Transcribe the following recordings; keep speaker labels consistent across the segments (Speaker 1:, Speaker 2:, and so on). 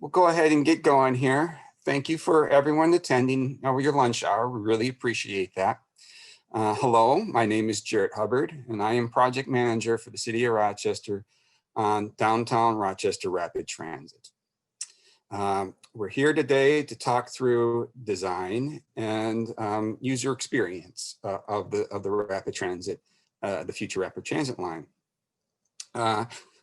Speaker 1: we'll go ahead and get going here. Thank you for everyone attending over your lunch hour. We really appreciate that. Hello, my name is Jarrett Hubbard, and I am project manager for the city of Rochester on downtown Rochester Rapid Transit. We're here today to talk through design and user experience of the Rapid Transit, the future Rapid Transit line.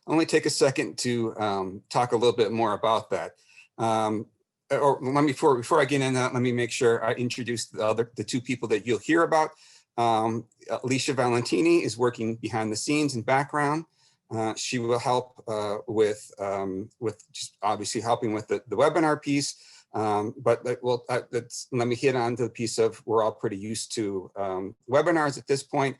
Speaker 1: Only take a second to talk a little bit more about that. Or let me, before I get into that, let me make sure I introduce the two people that you'll hear about. Alicia Valentini is working behind the scenes and background. She will help with just obviously helping with the webinar piece. But let me hit on to the piece of we're all pretty used to webinars at this point.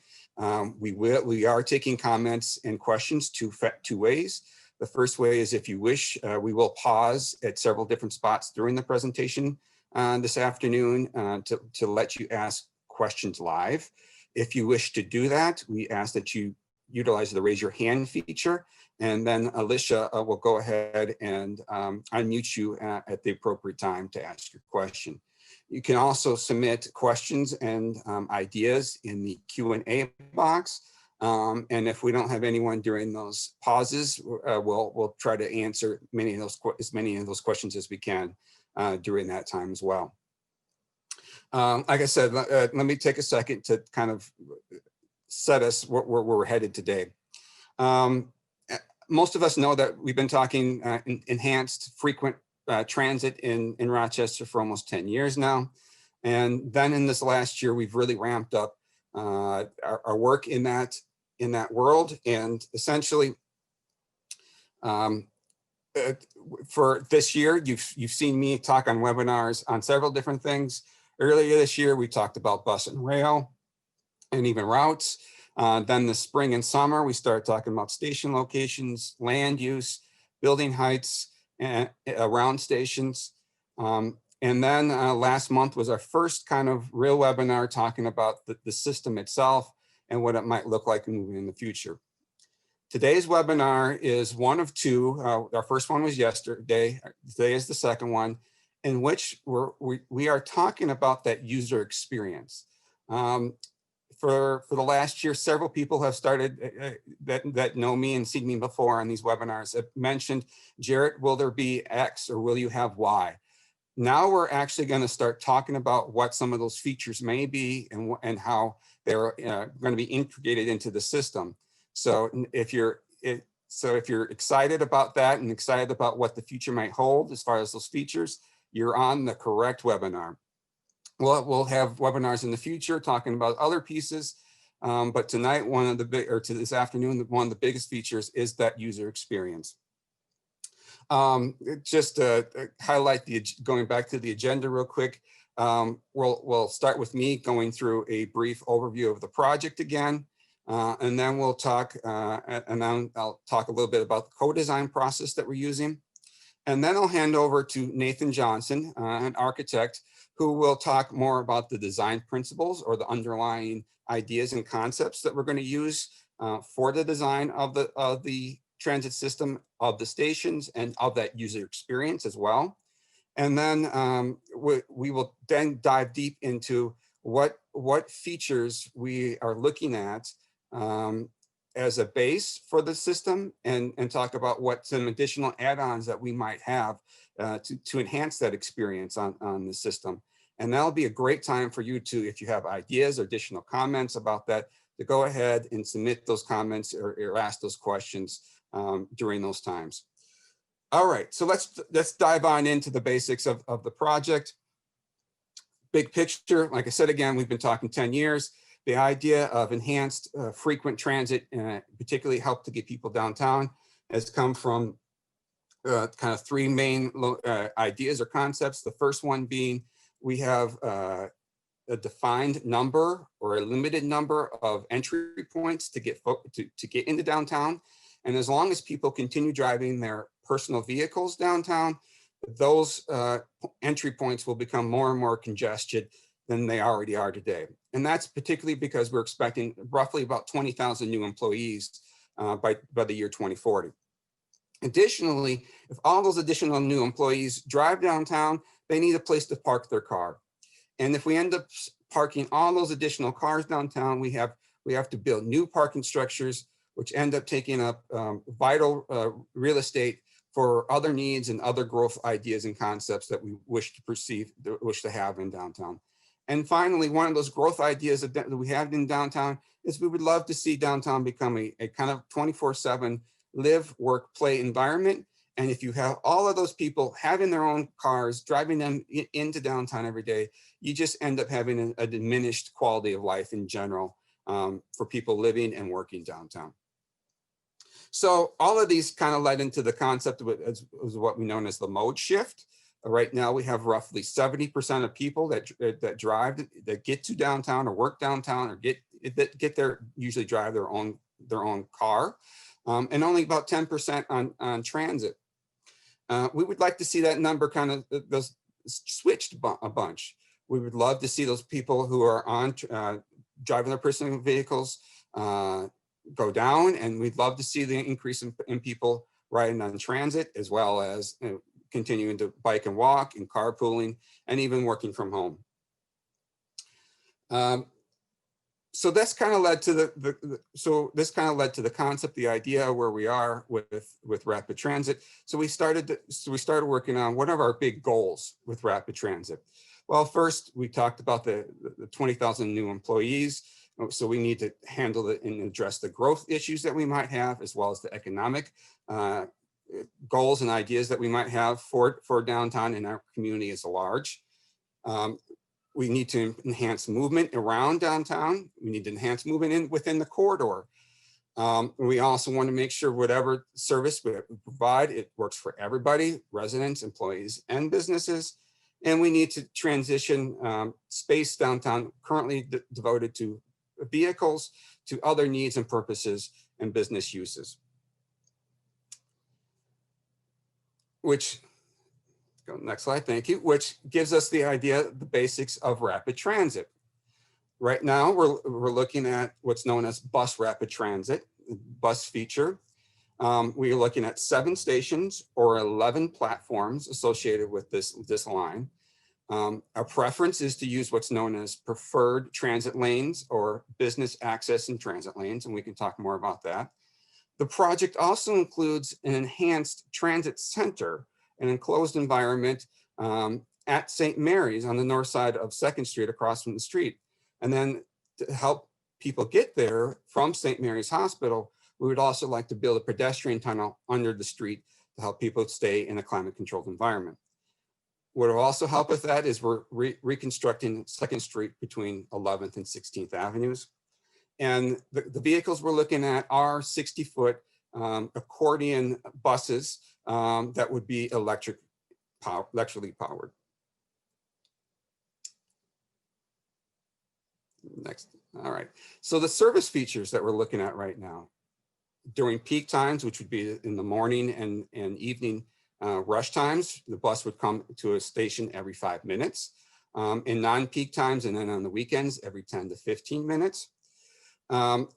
Speaker 1: We are taking comments and questions two ways. The first way is if you wish, we will pause at several different spots during the presentation this afternoon to let you ask questions live. If you wish to do that, we ask that you utilize the raise your hand feature, and then Alicia will go ahead and unmute you at the appropriate time to ask your question. You can also submit questions and ideas in the Q&A box. And if we don't have anyone during those pauses, we'll try to answer as many of those questions as we can during that time as well. Like I said, let me take a second to kind of set us where we're headed today. Most of us know that we've been talking enhanced frequent transit in Rochester for almost 10 years now. And then in this last year, we've really ramped up our work in that world. And essentially, for this year, you've seen me talk on webinars on several different things. Earlier this year, we talked about bus and rail and even routes. Then the spring and summer, we started talking about station locations, land use, building heights, and around stations. And then last month was our first kind of real webinar talking about the system itself and what it might look like moving in the future. Today's webinar is one of two. Our first one was yesterday. Today is the second one, in which we are talking about that user experience. For the last year, several people have started that know me and seen me before on these webinars have mentioned, Jarrett, will there be X or will you have Y? Now we're actually going to start talking about what some of those features may be and how they're going to be integrated into the system. So if you're excited about that and excited about what the future might hold as far as those features, you're on the correct webinar. We'll have webinars in the future talking about other pieces, but tonight this afternoon, one of the biggest features is that user experience. Just to highlight going back to the agenda real quick, we'll start with me going through a brief overview of the project again, and then we'll talk, and then I'll talk a little bit about the co-design process that we're using. And then I'll hand over to Nathan Johnson, an architect, who will talk more about the design principles or the underlying ideas and concepts that we're going to use for the design of the transit system, of the stations, and of that user experience as well. And then we will then dive deep into what features we are looking at as a base for the system, and talk about what some additional add-ons that we might have to enhance that experience on the system. And that'll be a great time for you to, if you have ideas or additional comments about that, to go ahead and submit those comments or ask those questions during those times. All right, so let's dive on into the basics of the project. Big picture, like I said, again, we've been talking 10 years. The idea of enhanced frequent transit, particularly help to get people downtown, has come from kind of three main ideas or concepts. The first one being we have a defined number or a limited number of entry points to get into downtown. And as long as people continue driving their personal vehicles downtown, those entry points will become more and more congested than they already are today. And that's particularly because we're expecting roughly about 20,000 new employees by the year 2040. Additionally, if all those additional new employees drive downtown, they need a place to park their car. And if we end up parking all those additional cars downtown, we have to build new parking structures, which end up taking up vital real estate for other needs and other growth ideas and concepts that we wish to have in downtown. And finally, one of those growth ideas that we have in downtown is we would love to see downtown become a kind of 24/7 live, work, play environment. And if you have all of those people having their own cars, driving them into downtown every day, you just end up having a diminished quality of life in general for people living and working downtown. So all of these kind of led into the concept of what we know as the mode shift. Right now, we have roughly 70% of people that drive, that get to downtown or work downtown or get there, usually drive their own car, and only about 10% on transit. We would like to see that number kind of switched a bunch. We would love to see those people who are on driving their personal vehicles go down, and we'd love to see the increase in people riding on transit, as well as continuing to bike and walk and carpooling and even working from home. So this kind of led to the concept, the idea where we are with rapid transit. So we started working on one of our big goals with rapid transit. Well, first we talked about the 20,000 new employees. So we need to handle it and address the growth issues that we might have, as well as the economic goals and ideas that we might have for downtown and our community as a large. We need to enhance movement around downtown. We need to enhance movement within the corridor. We also want to make sure whatever service we provide, it works for everybody, residents, employees, and businesses. And we need to transition space downtown currently devoted to vehicles to other needs and purposes and business uses. Which, go next slide, thank you, which gives us the idea, the basics of rapid transit. Right now, we're looking at what's known as bus rapid transit, bus feature. We are looking at 7 stations or 11 platforms associated with this line. Our preference is to use what's known as preferred transit lanes or business access and transit lanes, and we can talk more about that. The project also includes an enhanced transit center, an enclosed environment at St. Mary's on the north side of 2nd Street across from the street. And then to help people get there from St. Mary's Hospital, we would also like to build a pedestrian tunnel under the street to help people stay in a climate controlled environment. What will also help with that is we're reconstructing 2nd Street between 11th and 16th Avenues. And the vehicles we're looking at are 60-foot accordion buses that would be electrically powered. Next, all right. So the service features that we're looking at right now, during peak times, which would be in the morning and evening rush times, the bus would come to a station every 5 minutes. In non-peak times and then on the weekends, every 10 to 15 minutes.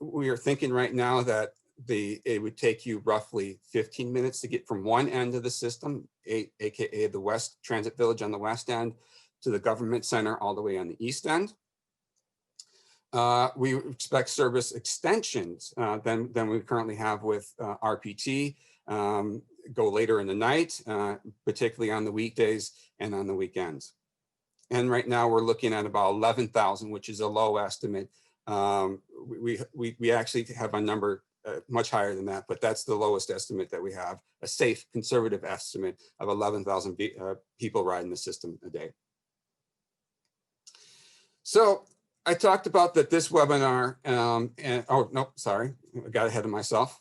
Speaker 1: We are thinking right now that it would take you roughly 15 minutes to get from one end of the system, aka the West Transit Village on the west end, to the government center all the way on the east end. We expect service extensions than we currently have with RPT, go later in the night, particularly on the weekdays and on the weekends. And right now we're looking at about 11,000, which is a low estimate. We actually have a number much higher than that, but that's the lowest estimate that we have, a safe conservative estimate of 11,000 people riding the system a day. So I talked about that this webinar, oh, no, sorry, I got ahead of myself.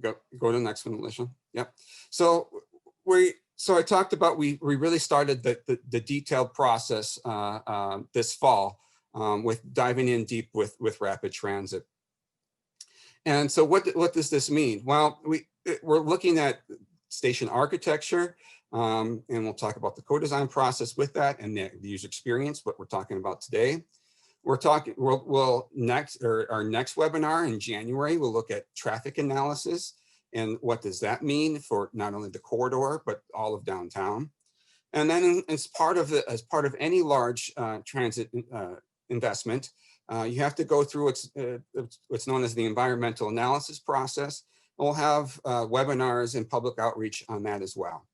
Speaker 1: Go to the next one, Alicia. Yep. So I talked about, we really started the detailed process this fall with diving in deep with rapid transit. And so what does this mean? Well, we're looking at station architecture, and we'll talk about the co-design process with that and the user experience, what we're talking about today. Our next webinar in January, we'll look at traffic analysis And what does that mean for not only the corridor, but all of downtown? And then as part of any large transit investment, you have to go through what's known as the environmental analysis process. We'll have webinars and public outreach on that as well.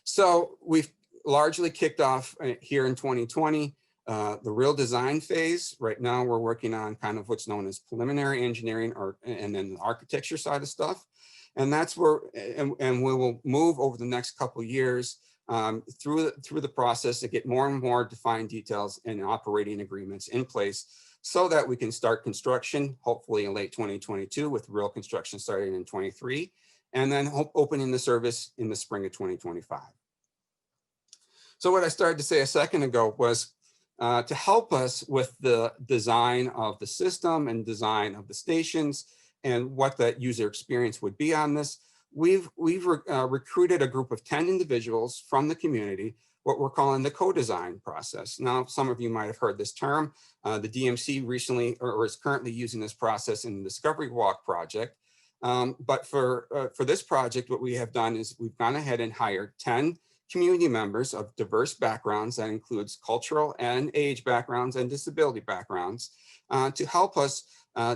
Speaker 1: So we've largely kicked off here in 2020, the real design phase. Right now we're working on kind of what's known as preliminary engineering, and then the architecture side of stuff. And that's where, and we will move over the next couple of years through the process to get more and more defined details and operating agreements in place so that we can start construction, hopefully in late 2022, with real construction starting in 23, and then opening the service in the spring of 2025. So what I started to say a second ago was to help us with the design of the system and design of the stations and what that user experience would be on this. We've recruited a group of 10 individuals from the community, what we're calling the co-design process. Now, some of you might have heard this term. The DMC recently, or is currently using this process in the Discovery Walk project. But for this project, what we have done is we've gone ahead and hired 10 community members of diverse backgrounds. That includes cultural and age backgrounds and disability backgrounds to help us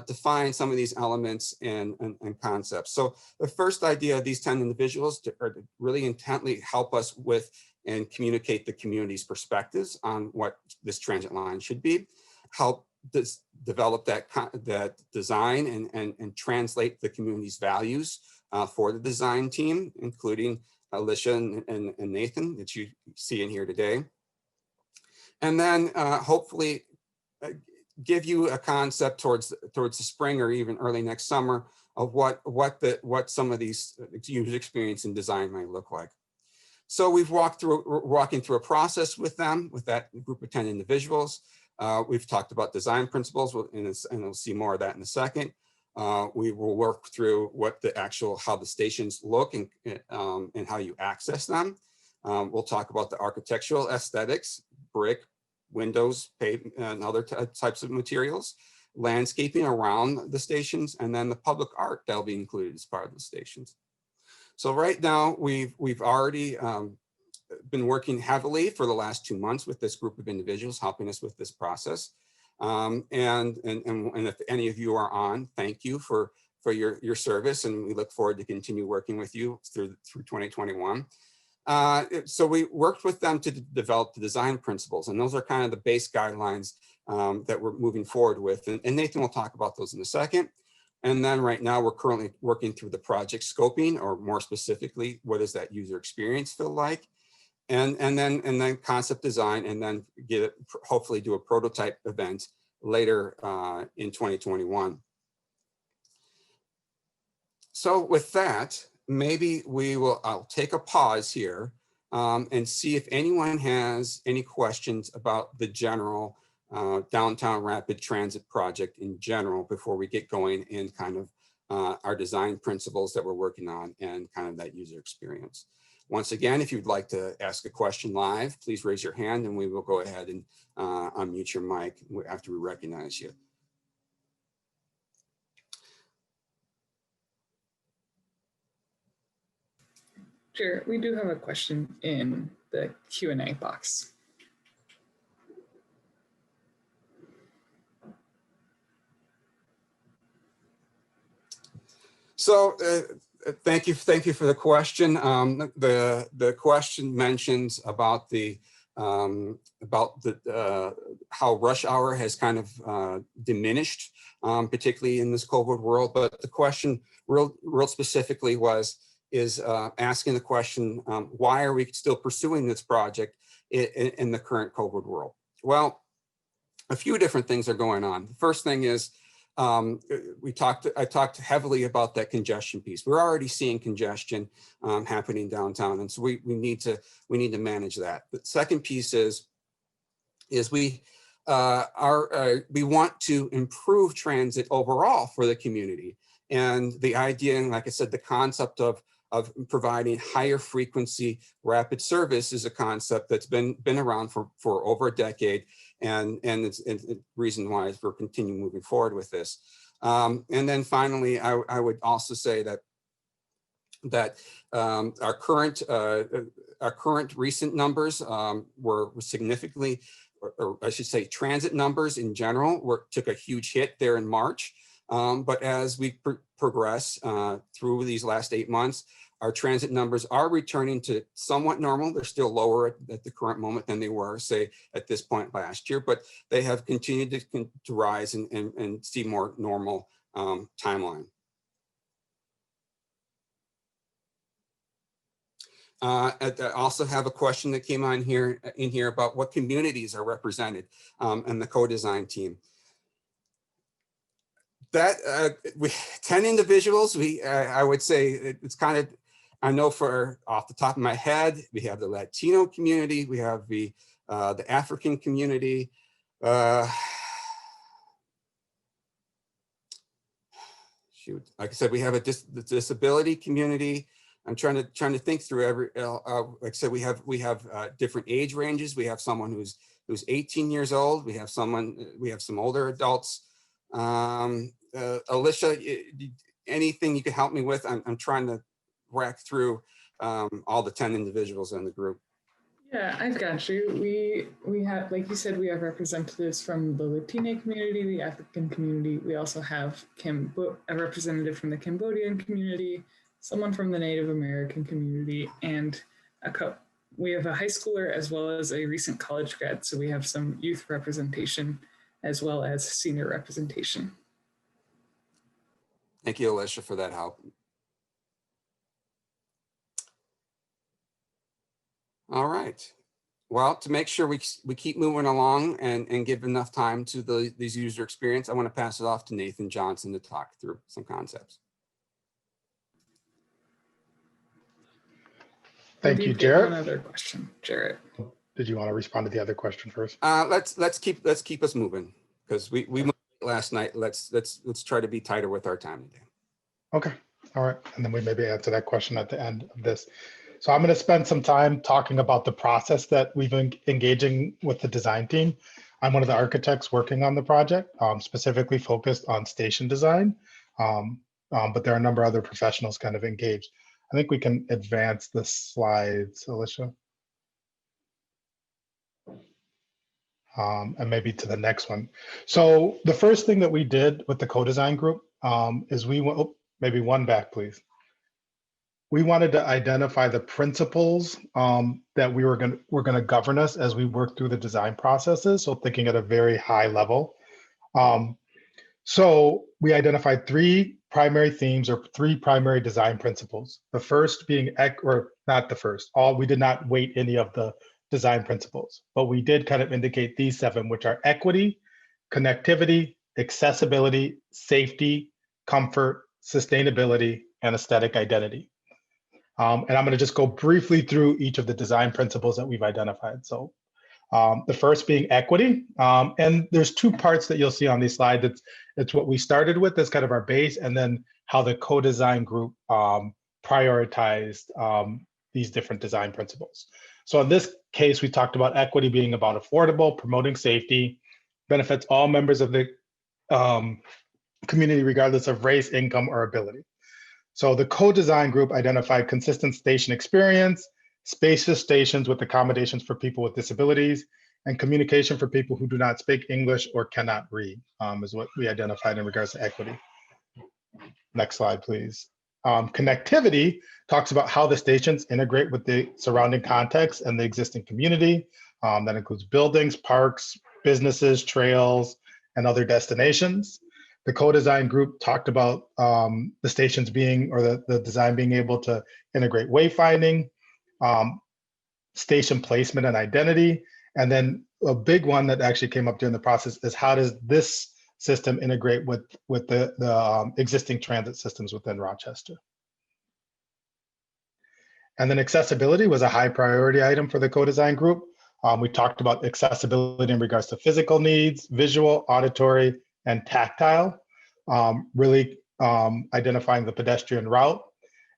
Speaker 1: define some of these elements and concepts. So the first idea of these 10 individuals are to really intently help us with and communicate the community's perspectives on what this transit line should be, help develop that design and translate the community's values for the design team, including Alicia and Nathan that you see in here today. And then hopefully give you a concept towards the spring or even early next summer of what some of these user experience and design might look like. So we're walking through a process with them, with that group of 10 individuals. We've talked about design principles, and we'll see more of that in a second. We will work through how the stations look and how you access them. We'll talk about the architectural aesthetics, brick, windows, pavement, and other types of materials, landscaping around the stations, and then the public art that'll be included as part of the stations. So right now we've already been working heavily for the last 2 months with this group of individuals helping us with this process. And if any of you are on, thank you for your service, and we look forward to continue working with you through 2021. So we worked with them to develop the design principles, and those are kind of the base guidelines that we're moving forward with. And Nathan will talk about those in a second. And then right now we're currently working through the project scoping, or more specifically, what does that user experience feel like? And then concept design, and then hopefully do a prototype event later in 2021. So with that, maybe I'll take a pause here and see if anyone has any questions about the general downtown rapid transit project in general before we get going in kind of our design principles that we're working on and kind of that user experience. Once again, if you'd like to ask a question live, please raise your hand and we will go ahead and unmute your mic after we recognize you.
Speaker 2: Sure, we do have a question in the Q&A box.
Speaker 1: So thank you for the question. The question mentions about how rush hour has kind of diminished, particularly in this COVID world. But the question, real specifically, is asking the question, why are we still pursuing this project in the current COVID world? Well, a few different things are going on. The first thing is, I talked heavily about that congestion piece. We're already seeing congestion happening downtown, and so we need to manage that. The second piece is we want to improve transit overall for the community, and the idea, and like I said, the concept of providing higher frequency rapid service is a concept that's been around for over a decade. And it's the reason why we're continuing moving forward with this. And then finally, I would also say that that our current recent numbers were significantly, or I should say transit numbers in general took a huge hit there in March. But as we progress through these last 8 months, our transit numbers are returning to somewhat normal. They're still lower at the current moment than they were, say, at this point last year, but they have continued to rise and see more normal timeline. I also have a question that came on in here about what communities are represented and the co-design team. That 10 individuals, I would say it's kind of, I know for off the top of my head, we have the Latino community, we have the African community, shoot, like I said, we have the disability community. I'm trying to think through every. Like I said, we have different age ranges. We have someone who's 18 years old. We have some older adults. Alicia, anything you could help me with? I'm trying to rack through all the 10 individuals in the group.
Speaker 2: Yeah, I've got you. We have, like you said, we have representatives from the Latino community, the African community. We also have a representative from the Cambodian community, someone from the Native American community, and we have a high schooler as well as a recent college grad. So we have some youth representation as well as senior representation.
Speaker 1: Thank you, Alicia, for that help. All right. Well, to make sure we keep moving along and give enough time to these user experience, I want to pass it off to Nathan Johnson to talk through some concepts.
Speaker 3: Thank you, Jarrett.
Speaker 2: One other question, Jarrett.
Speaker 3: Did you want to respond to the other question first?
Speaker 1: Let's keep us moving because we moved last night. Let's try to be tighter with our time today.
Speaker 3: Okay. All right. And then we maybe answer that question at the end of this. So I'm going to spend some time talking about the process that we've been engaging with the design team. I'm one of the architects working on the project, specifically focused on station design, but there are a number of other professionals kind of engaged. I think we can advance the slides, Alicia. And maybe to the next one. So the first thing that we did with the co-design group is we went, maybe one back, please. We wanted to identify the principles that we're going to govern us as we work through the design processes. So thinking at a very high level. So we identified 3 primary themes or 3 primary design principles. The first being, or not the first, we did not weight any of the design principles, but we did kind of indicate these 7, which are equity, connectivity, accessibility, safety, comfort, sustainability, and aesthetic identity. And I'm going to just go briefly through each of the design principles that we've identified. So the first being equity. And there's 2 parts that you'll see on these slides. It's what we started with as kind of our base, and then how the co-design group prioritized these different design principles. So in this case, we talked about equity being about affordable, promoting safety, benefits all members of the community regardless of race, income, or ability. So the co-design group identified consistent station experience, spacious stations with accommodations for people with disabilities, and communication for people who do not speak English or cannot read, is what we identified in regards to equity. Next slide, please. Connectivity talks about how the stations integrate with the surrounding context and the existing community. That includes buildings, parks, businesses, trails, and other destinations. The co-design group talked about the stations being, or the design being able to integrate wayfinding, station placement and identity. And then a big one that actually came up during the process is how does this system integrate with the existing transit systems within Rochester. And then accessibility was a high priority item for the co-design group. We talked about accessibility in regards to physical needs, visual, auditory, and tactile, really identifying the pedestrian route.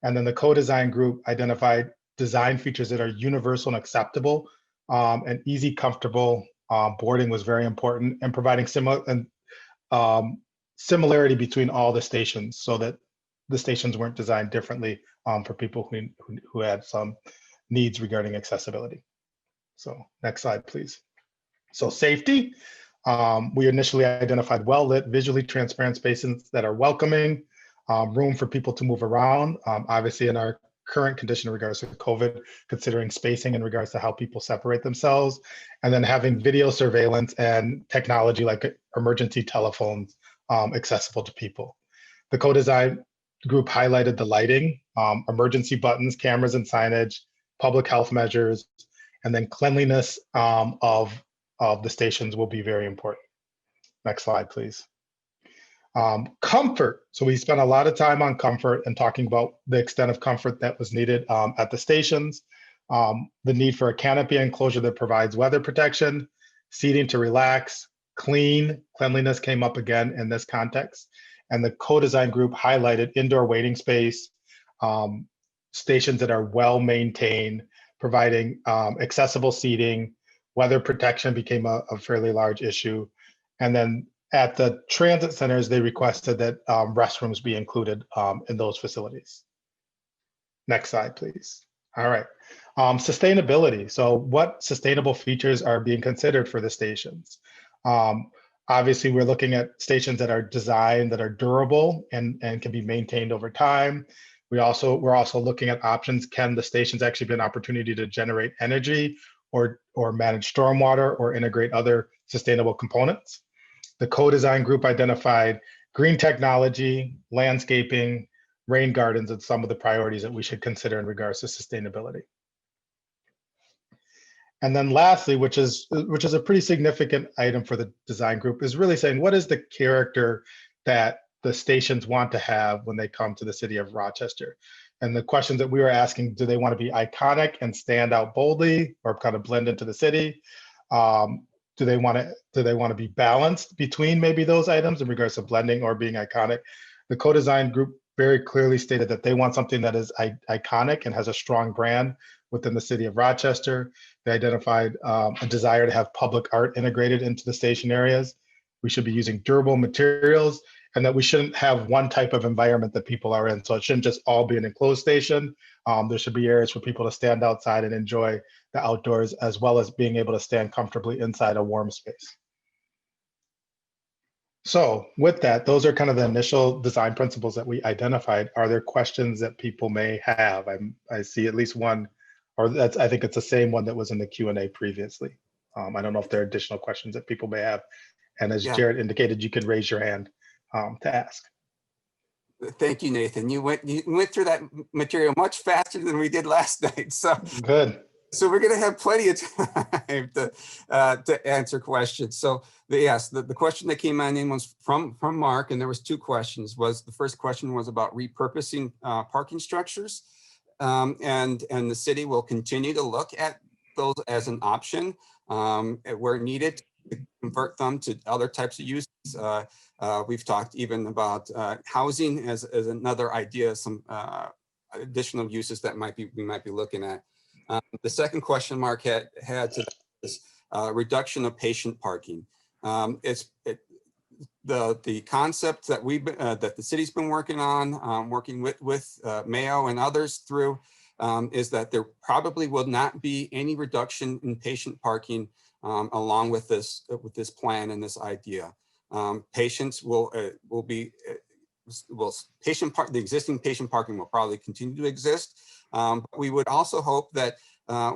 Speaker 3: And then the co-design group identified design features that are universal and acceptable, and easy, comfortable boarding was very important, and providing similarity between all the stations so that the stations weren't designed differently for people who had some needs regarding accessibility. So next slide, please. So safety, we initially identified well-lit, visually transparent spaces that are welcoming, room for people to move around. Obviously in our current condition in regards to COVID, considering spacing in regards to how people separate themselves, and then having video surveillance and technology like emergency telephones accessible to people. The co-design group highlighted the lighting, emergency buttons, cameras and signage, public health measures, and then cleanliness of the stations will be very important. Next slide, please. Comfort. So we spent a lot of time on comfort and talking about the extent of comfort that was needed at the stations, the need for a canopy enclosure that provides weather protection, seating to relax, cleanliness came up again in this context. And the co-design group highlighted indoor waiting space, stations that are well maintained, providing accessible seating, weather protection became a fairly large issue. And then at the transit centers, they requested that restrooms be included in those facilities. Next slide, please. All right, sustainability. So what sustainable features are being considered for the stations? Obviously, we're looking at stations that are designed, that are durable and can be maintained over time. We're also looking at options. Can the stations actually be an opportunity to generate energy or manage stormwater or integrate other sustainable components? The co-design group identified green technology, landscaping, rain gardens, and some of the priorities that we should consider in regards to sustainability. And then lastly, which is a pretty significant item for the design group, is really saying what is the character that the stations want to have when they come to the city of Rochester. And the questions that we were asking, do they want to be iconic and stand out boldly or kind of blend into the city? Do they want to be balanced between maybe those items in regards to blending or being iconic? The co-design group very clearly stated that they want something that is iconic and has a strong brand within the city of Rochester. They identified a desire to have public art integrated into the station areas. We should be using durable materials, and that we shouldn't have one type of environment that people are in. So it shouldn't just all be an enclosed station. There should be areas for people to stand outside and enjoy the outdoors, as well as being able to stand comfortably inside a warm space. So with that, those are kind of the initial design principles that we identified. Are there questions that people may have? I see at least one, or I think it's the same one that was in the Q&A previously. I don't know if there are additional questions that people may have. And as Jared indicated, you can raise your hand to ask.
Speaker 1: Thank you, Nathan. You went through that material much faster than we did last night. So
Speaker 3: good.
Speaker 1: So we're going to have plenty of time to answer questions. So the question that came on in was from Mark, and there was two questions. The first question was about repurposing parking structures, and the city will continue to look at those as an option where needed to convert them to other types of uses. We've talked even about housing as another idea, some additional uses that we might be looking at. The second question Mark had to this reduction of patient parking. The concept that that the city's been working on, working with Mayo and others through, is that there probably will not be any reduction in patient parking along with this plan and this idea. Patients the existing patient parking will probably continue to exist. But we would also hope that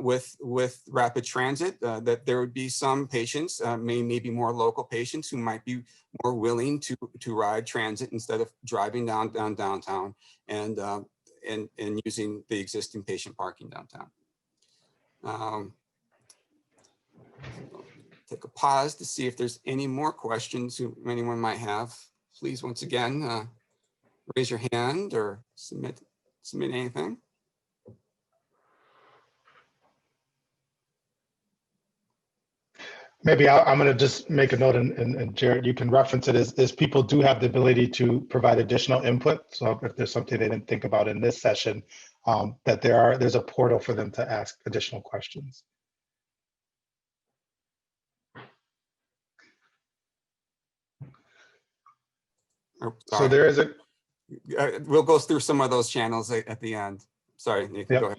Speaker 1: with rapid transit, that there would be some patients, maybe more local patients, who might be more willing to ride transit instead of driving downtown and using the existing patient parking downtown. Take a pause to see if there's any more questions anyone might have. Please, once again, raise your hand or submit anything.
Speaker 3: Maybe I'm going to just make a note, and Jared, you can reference it, is people do have the ability to provide additional input. So if there's something they didn't think about in this session, that there's a portal for them to ask additional questions.
Speaker 1: Oh,
Speaker 3: so there is a,
Speaker 1: we'll go through some of those channels at the end. Sorry, Nathan, go ahead.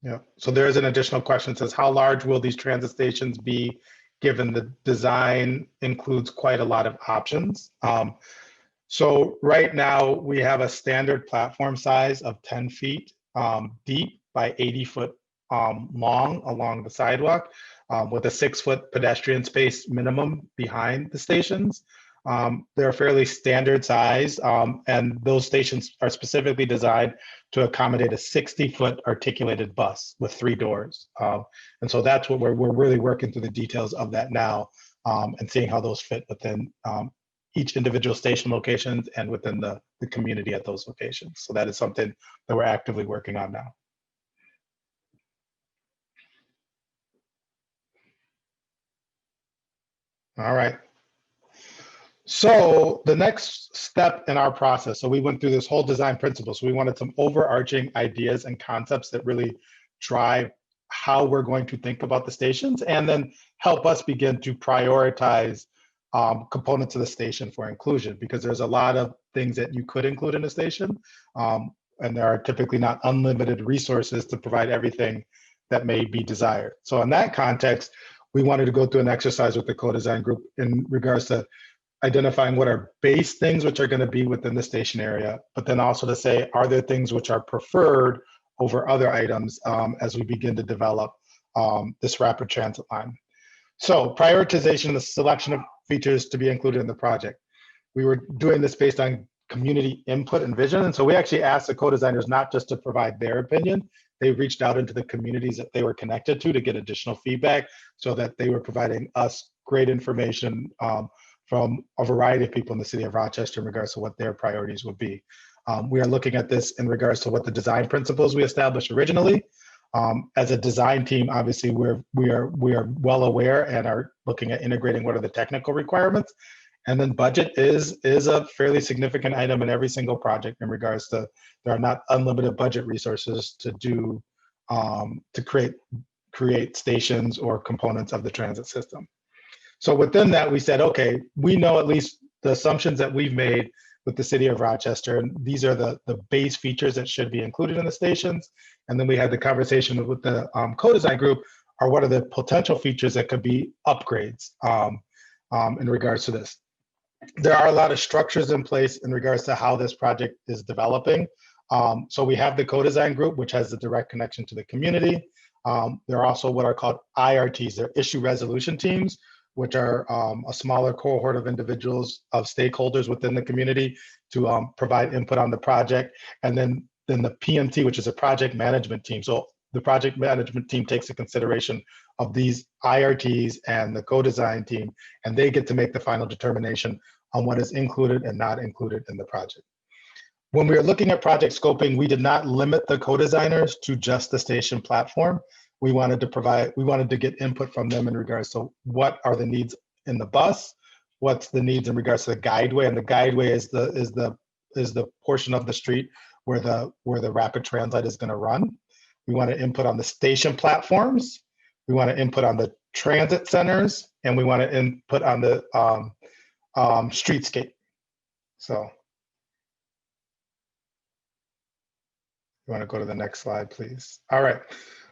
Speaker 3: Yeah, so there is an additional question. It says, how large will these transit stations be given the design includes quite a lot of options? So right now we have a standard platform size of 10 feet deep by 80 foot long along the sidewalk with a 6-foot pedestrian space minimum behind the stations. They're fairly standard size, and those stations are specifically designed to accommodate a 60-foot articulated bus with 3 doors. And so that's what we're really working through the details of that now, and seeing how those fit within each individual station locations and within the community at those locations. So that is something that we're actively working on now. All right. So the next step in our process, so we went through this whole design principle. So we wanted some overarching ideas and concepts that really drive how we're going to think about the stations, and then help us begin to prioritize components of the station for inclusion, because there's a lot of things that you could include in a station, and there are typically not unlimited resources to provide everything that may be desired. So in that context, we wanted to go through an exercise with the co-design group in regards to identifying what are base things which are going to be within the station area, but then also to say, are there things which are preferred over other items as we begin to develop this rapid transit line. So prioritization, the selection of features to be included in the project. We were doing this based on community input and vision. And so we actually asked the co-designers not just to provide their opinion, they reached out into the communities that they were connected to get additional feedback, so that they were providing us great information from a variety of people in the city of Rochester in regards to what their priorities would be. We are looking at this in regards to what the design principles we established originally. As a design team, obviously we are well aware and are looking at integrating what are the technical requirements. And then budget is a fairly significant item in every single project in regards to, there are not unlimited budget resources to do, to create stations or components of the transit system. So within that, we said, okay, we know at least the assumptions that we've made with the city of Rochester, and these are the base features that should be included in the stations. And then we had the conversation with the co-design group, are what are the potential features that could be upgrades in regards to this. There are a lot of structures in place in regards to how this project is developing. So we have the co-design group, which has the direct connection to the community. There are also what are called IRTs, they're issue resolution teams, which are a smaller cohort of individuals, of stakeholders within the community to provide input on the project. And then the PMT, which is a project management team. So the project management team takes a consideration of these IRTs and the co-design team, and they get to make the final determination on what is included and not included in the project. When we were looking at project scoping, we did not limit the co-designers to just the station platform. We wanted to get input from them in regards to what are the needs in the bus, what's the needs in regards to the guideway, and the guideway is the portion of the street where the rapid transit is going to run. We want to input on the station platforms. We want to input on the transit centers, and we want to input on the streetscape. So you want to go to the next slide, please. All right.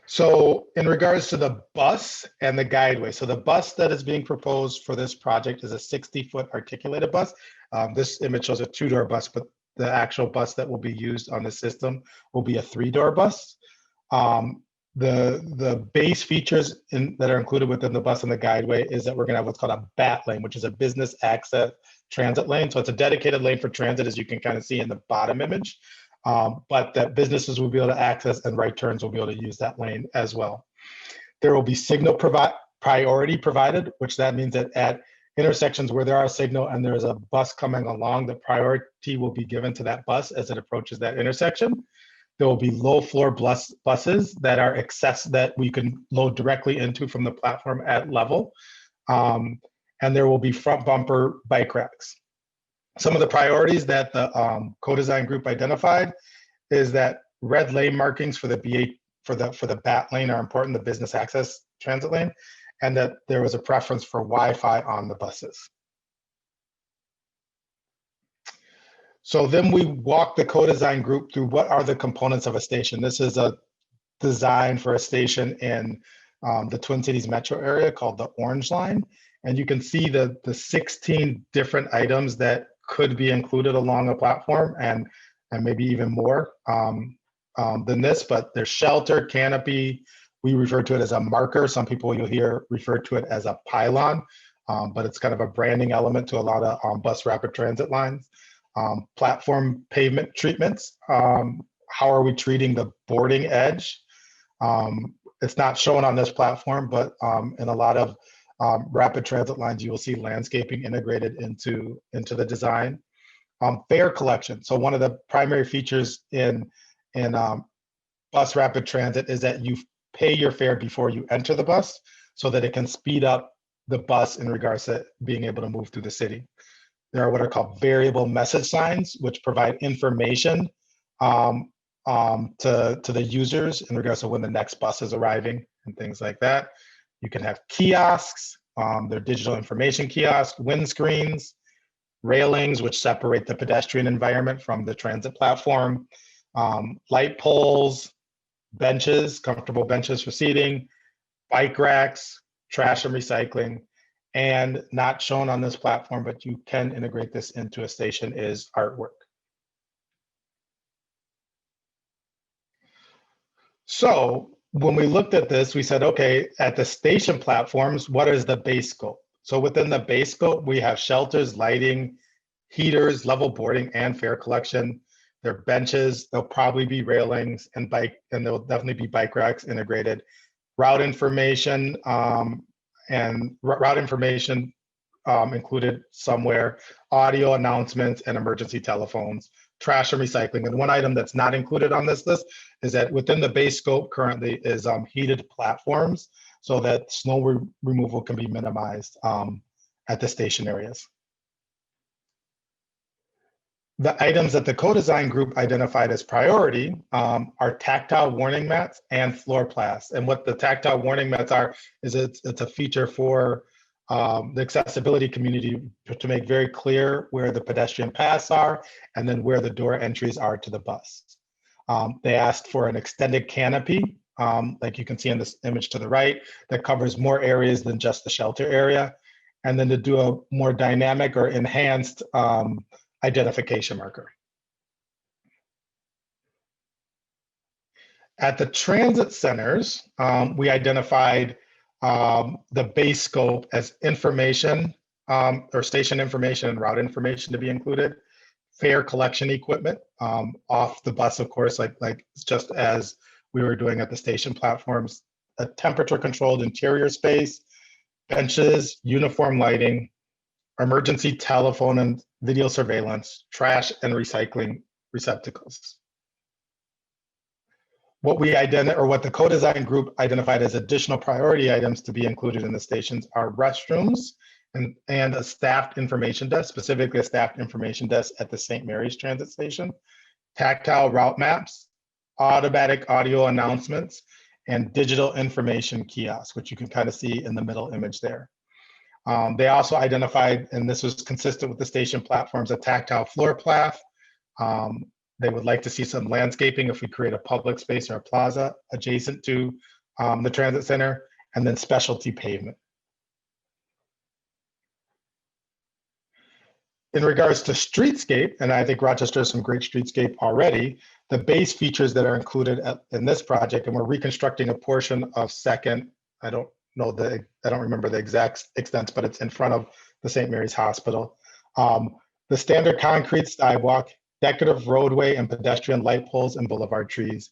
Speaker 3: So in regards to the bus and the guideway, so the bus that is being proposed for this project is a 60-foot articulated bus. This image shows a 2-door bus, but the actual bus that will be used on the system will be a 3-door bus. The base features that are included within the bus and the guideway is that we're going to have what's called a BAT lane, which is a business access transit lane. So it's a dedicated lane for transit, as you can kind of see in the bottom image. But that businesses will be able to access, and right turns will be able to use that lane as well. There will be signal priority provided, which that means that at intersections where there are a signal and there's a bus coming along, the priority will be given to that bus as it approaches that intersection. There will be low floor buses that are that we can load directly into from the platform at level. And there will be front bumper bike racks. Some of the priorities that the co-design group identified is that red lane markings for the BAT lane are important, the business access transit lane, and that there was a preference for Wi-Fi on the buses. So then we walk the co-design group through what are the components of a station. This is a design for a station in the Twin Cities metro area called the Orange Line. And you can see the 16 different items that could be included along a platform and maybe even more than this, but there's shelter, canopy. We refer to it as a marker. Some people you'll hear refer to it as a pylon, but it's kind of a branding element to a lot of bus rapid transit lines. Platform pavement treatments. How are we treating the boarding edge? It's not shown on this platform, but in a lot of rapid transit lines, you will see landscaping integrated into the design. Fare collection. So one of the primary features in bus rapid transit is that you pay your fare before you enter the bus so that it can speed up the bus in regards to being able to move through the city. There are what are called variable message signs, which provide information to the users in regards to when the next bus is arriving and things like that. You can have kiosks, they're digital information kiosks, windscreens, railings, which separate the pedestrian environment from the transit platform, light poles, benches, comfortable benches for seating, bike racks, trash and recycling, and not shown on this platform, but you can integrate this into a station, is artwork. So when we looked at this, we said, okay, at the station platforms, what is the base scope? So within the base scope, we have shelters, lighting, heaters, level boarding, and fare collection. There are benches, there'll probably be railings and there'll definitely be bike racks integrated. Route information included somewhere, audio announcements and emergency telephones, trash and recycling. And one item that's not included on this list is that within the base scope currently is heated platforms so that snow removal can be minimized at the station areas. The items that the co-design group identified as priority are tactile warning mats and floor plats. And what the tactile warning mats are is it's a feature for the accessibility community to make very clear where the pedestrian paths are and then where the door entries are to the bus. They asked for an extended canopy, like you can see in this image to the right, that covers more areas than just the shelter area, and then to do a more dynamic or enhanced identification marker. At the transit centers, we identified the base scope as information or station information and route information to be included, fare collection equipment off the bus, of course, like just as we were doing at the station platforms, a temperature controlled interior space, benches, uniform lighting, emergency telephone and video surveillance, trash and recycling receptacles. What the co-design group identified as additional priority items to be included in the stations are restrooms and a staffed information desk, specifically a staffed information desk at the St. Mary's Transit Station, tactile route maps, automatic audio announcements, and digital information kiosks, which you can kind of see in the middle image there. They also identified, and this was consistent with the station platforms, a tactile floor plat. They would like to see some landscaping if we create a public space or a plaza adjacent to the transit center, and then specialty pavement. In regards to streetscape, and I think Rochester has some great streetscape already, the base features that are included in this project, and we're reconstructing a portion of Second, I don't remember the exact extent, but it's in front of the St. Mary's Hospital. The standard concrete sidewalk, decorative roadway and pedestrian light poles and boulevard trees,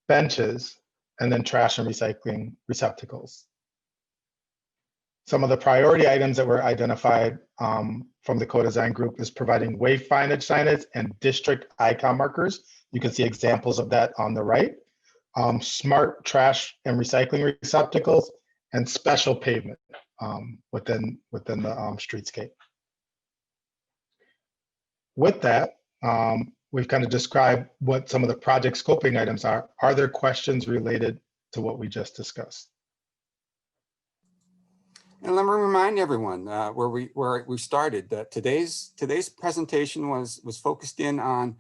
Speaker 3: benches, and then trash and recycling receptacles. Some of the priority items that were identified from the co-design group is providing wayfindage signage and district icon markers. You can see examples of that on the right. Smart trash and recycling receptacles, and special pavement within the streetscape. With that, we've kind of described what some of the project scoping items are. Are there questions related to what we just discussed?
Speaker 1: And let me remind everyone where we started that today's presentation was focused in on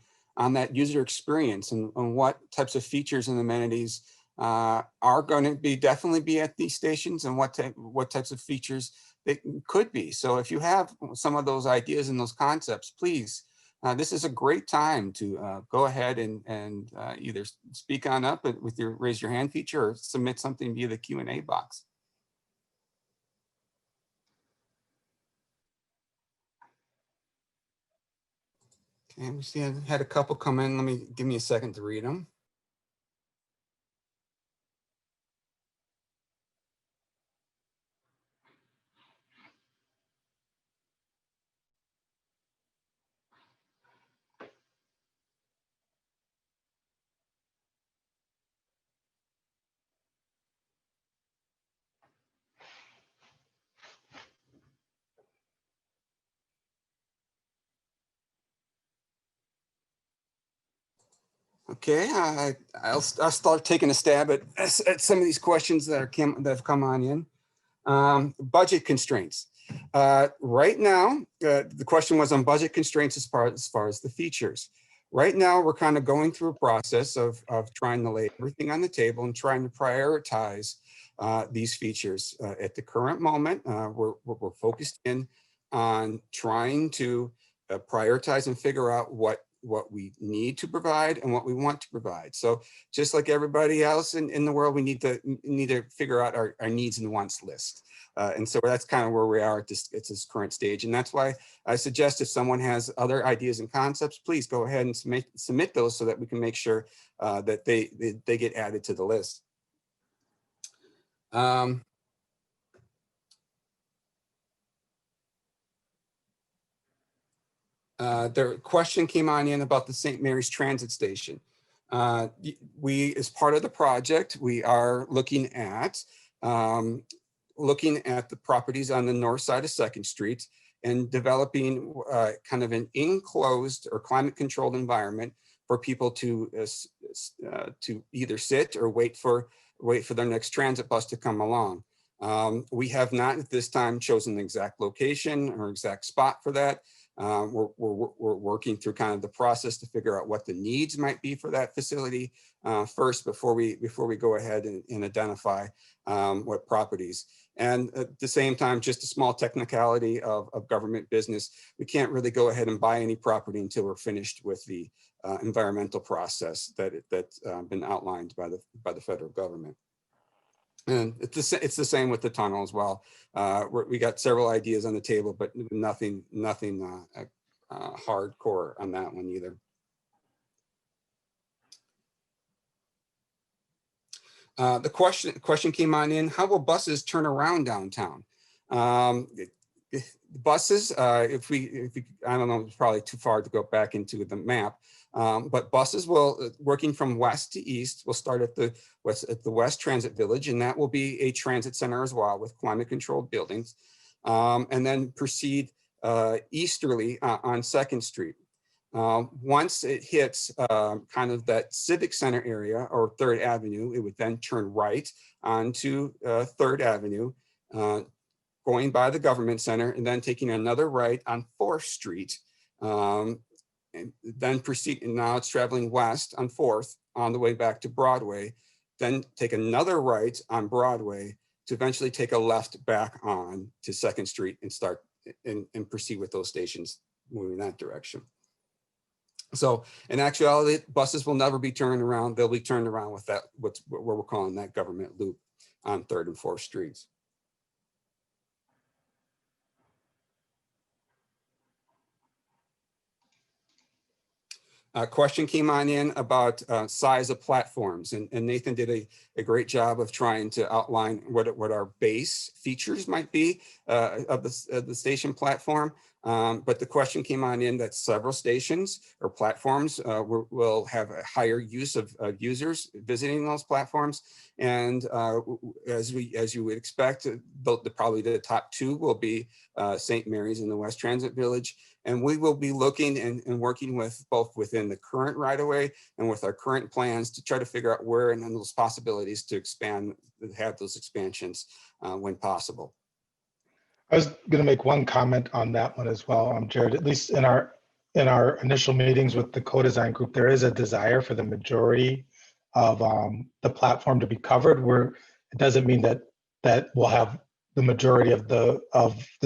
Speaker 1: that user experience and on what types of features and amenities are going to definitely be at these stations, and what types of features they could be. So if you have some of those ideas and those concepts, please, this is a great time to go ahead and either speak on up with your raise your hand feature, or submit something via the Q&A box. Okay, we see I had a couple come in. Give me a second to read them. Okay, I'll start taking a stab at some of these questions that have come on in. Budget constraints. Right now, the question was on budget constraints as far as the features. Right now, we're kind of going through a process of trying to lay everything on the table and trying to prioritize these features. At the current moment, we're focused in on trying to prioritize and figure out what we need to provide and what we want to provide. So just like everybody else in the world, we need to figure out our needs and wants list. And so that's kind of where we are at this current stage. And that's why I suggest if someone has other ideas and concepts, please go ahead and submit those so that we can make sure that they get added to the list. The question came on in about the St. Mary's Transit Station. As part of the project, we are looking at the properties on the north side of 2nd Street and developing kind of an enclosed or climate controlled environment for people to either sit or wait for their next transit bus to come along. We have not at this time chosen the exact location or exact spot for that. We're working through kind of the process to figure out what the needs might be for that facility first before we go ahead and identify what properties. And at the same time, just a small technicality of government business, we can't really go ahead and buy any property until we're finished with the environmental process that's been outlined by the federal government. And it's the same with the tunnel as well. We got several ideas on the table, but nothing hardcore on that one either. The question came on in: how will buses turn around downtown? Buses, if we, I don't know, it's probably too far to go back into the map, but buses will, working from west to east, will start at the West Transit Village, and that will be a transit center as well with climate controlled buildings, and then proceed easterly on 2nd Street. Once it hits kind of that Civic Center area or 3rd Avenue, it would then turn right onto 3rd Avenue, going by the Government Center, and then taking another right on 4th Street, and then proceed, and now it's traveling west on 4th on the way back to Broadway, then take another right on Broadway to eventually take a left back on to 2nd Street and start and proceed with those stations moving that direction. So in actuality, buses will never be turned around. They'll be turned around with that, what we're calling that government loop on 3rd and 4th Streets. A question came on in about size of platforms, and Nathan did a great job of trying to outline what our base features might be of the station platform. But the question came on in that several stations or platforms will have a higher use of users visiting those platforms. And as you would expect, probably the top 2 will be St. Mary's and the West Transit Village. And we will be looking and working with both within the current right-of-way and with our current plans to try to figure out where and then those possibilities to expand, have those expansions when possible.
Speaker 3: I was going to make one comment on that one as well, Jared. At least in our initial meetings with the co-design group, there is a desire for the majority of the platform to be covered. Where it doesn't mean that we'll have the majority of the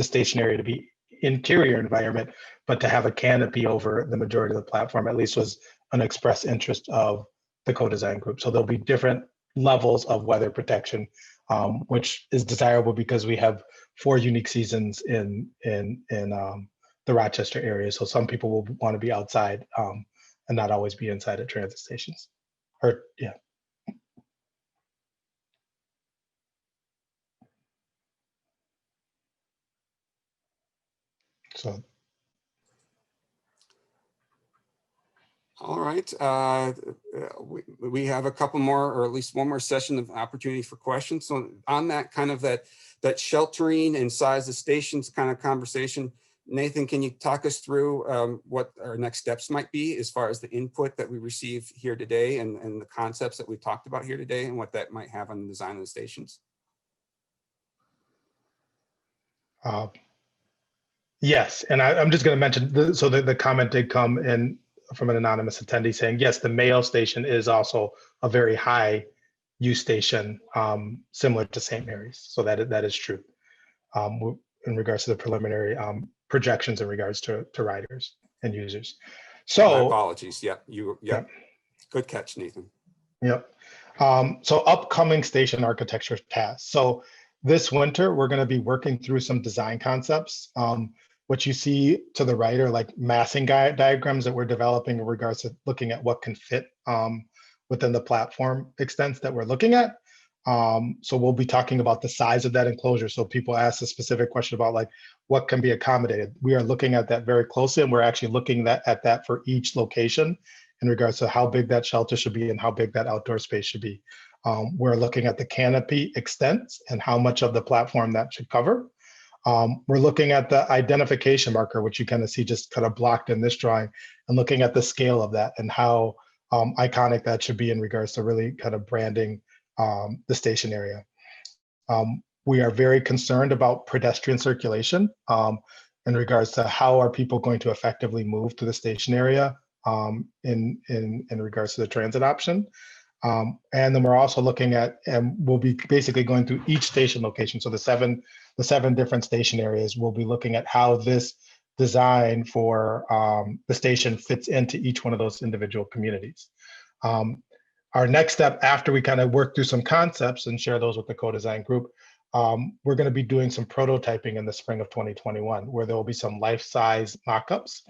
Speaker 3: station area to be interior environment, but to have a canopy over the majority of the platform, at least was an express interest of the co-design group. So there'll be different levels of weather protection, which is desirable because we have 4 unique seasons in the Rochester area. So some people will want to be outside and not always be inside at transit stations. Or yeah. So.
Speaker 1: All right, we have a couple more, or at least one more session of opportunity for questions. So on that kind of that sheltering and size of stations kind of conversation, Nathan, can you talk us through what our next steps might be as far as the input that we receive here today and the concepts that we've talked about here today and what that might have on the design of the stations?
Speaker 3: Yes, and I'm just going to mention, the comment did come in from an anonymous attendee saying, yes, the Mayo station is also a very high use station, similar to St. Mary's. So that is true in regards to the preliminary projections in regards to riders and users. So
Speaker 1: my apologies. Yep. Good catch, Nathan.
Speaker 3: Yep. So upcoming station architecture tasks. So this winter, we're going to be working through some design concepts. What you see to the right are like massing diagrams that we're developing in regards to looking at what can fit within the platform extents that we're looking at. So we'll be talking about the size of that enclosure. So people ask a specific question about like what can be accommodated. We are looking at that very closely, and we're actually looking at that for each location in regards to how big that shelter should be and how big that outdoor space should be. We're looking at the canopy extents and how much of the platform that should cover. We're looking at the identification marker, which you kind of see just kind of blocked in this drawing, and looking at the scale of that and how iconic that should be in regards to really kind of branding the station area. We are very concerned about pedestrian circulation in regards to how are people going to effectively move to the station area in regards to the transit option. And then we're also looking at, and we'll be basically going through each station location. So the seven different station areas, we'll be looking at how this design for the station fits into each one of those individual communities. Our next step after we kind of work through some concepts and share those with the co-design group, we're going to be doing some prototyping in the spring of 2021, where there will be some life-size mock-ups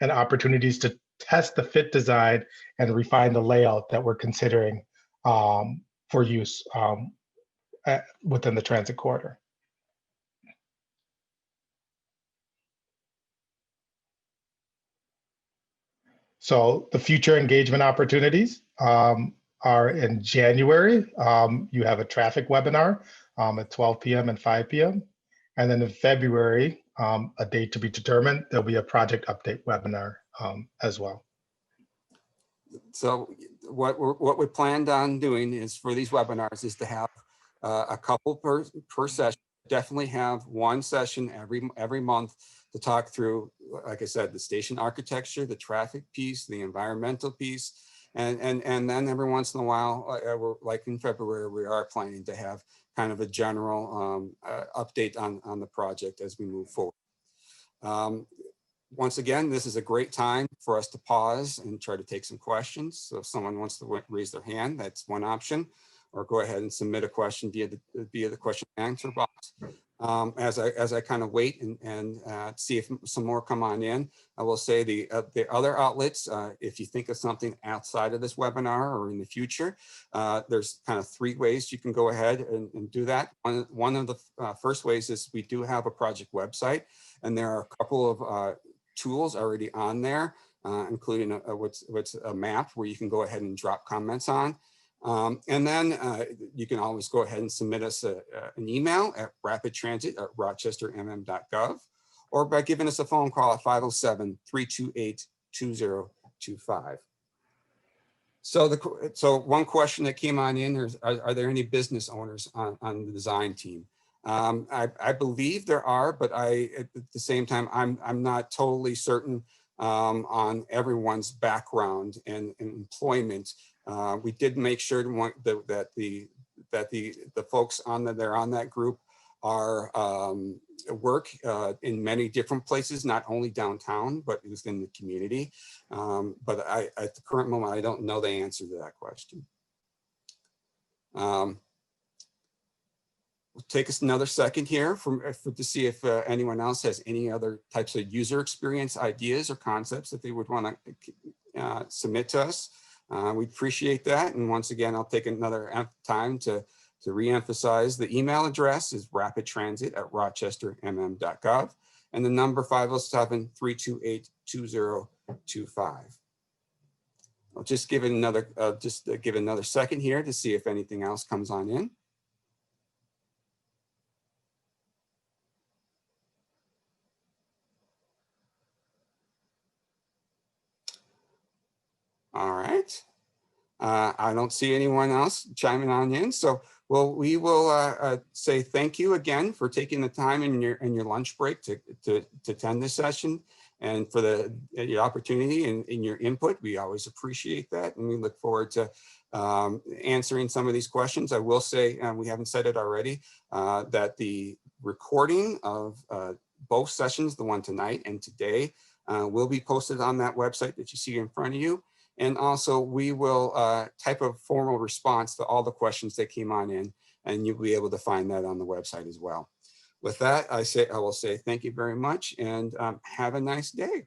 Speaker 3: and opportunities to test the fit design and refine the layout that we're considering for use within the transit corridor. So the future engagement opportunities are in January. You have a traffic webinar at 12 p.m. and 5 p.m. And then in February, a date to be determined, there'll be a project update webinar as well.
Speaker 1: So what we planned on doing is for these webinars is to have a couple per session. Definitely have one session every month to talk through, like I said, the station architecture, the traffic piece, the environmental piece, and then every once in a while, we're, like in February, we are planning to have kind of a general update on the project as we move forward. Once again, this is a great time for us to pause and try to take some questions. So if someone wants to raise their hand, that's one option, or go ahead and submit a question via the question and answer box. As I kind of wait and see if some more come on in, I will say the other outlets, if you think of something outside of this webinar or in the future, there's kind of 3 ways you can go ahead and do that. One of the first ways is we do have a project website, and there are a couple of tools already on there, including what's a map where you can go ahead and drop comments on. And then you can always go ahead and submit us an email at rapidtransit@rochestermm.gov, or by giving us a phone call at 507-328-2025. So one question that came on in is, are there any business owners on the design team? I believe there are, but at the same time, I'm not totally certain on everyone's background and employment. We did make sure that the folks that are on that group are work in many different places, not only downtown, but within the community. But at the current moment, I don't know the answer to that question. We'll take us another second here to see if anyone else has any other types of user experience ideas or concepts that they would want to submit to us. We appreciate that. And once again, I'll take another time to reemphasize the email address is rapidtransit@rochestermm.gov and the number 507-328-2025. I'll just give it another second here to see if anything else comes on in. All right. I don't see anyone else chiming on in. So we will say thank you again for taking the time in your lunch break to attend this session and for the opportunity and your input. We always appreciate that. And we look forward to answering some of these questions. I will say, we haven't said it already, that the recording of both sessions, the one tonight and today, will be posted on that website that you see in front of you. And also we will type a formal response to all the questions that came on in, and you'll be able to find that on the website as well. With that, I will say thank you very much and have a nice day.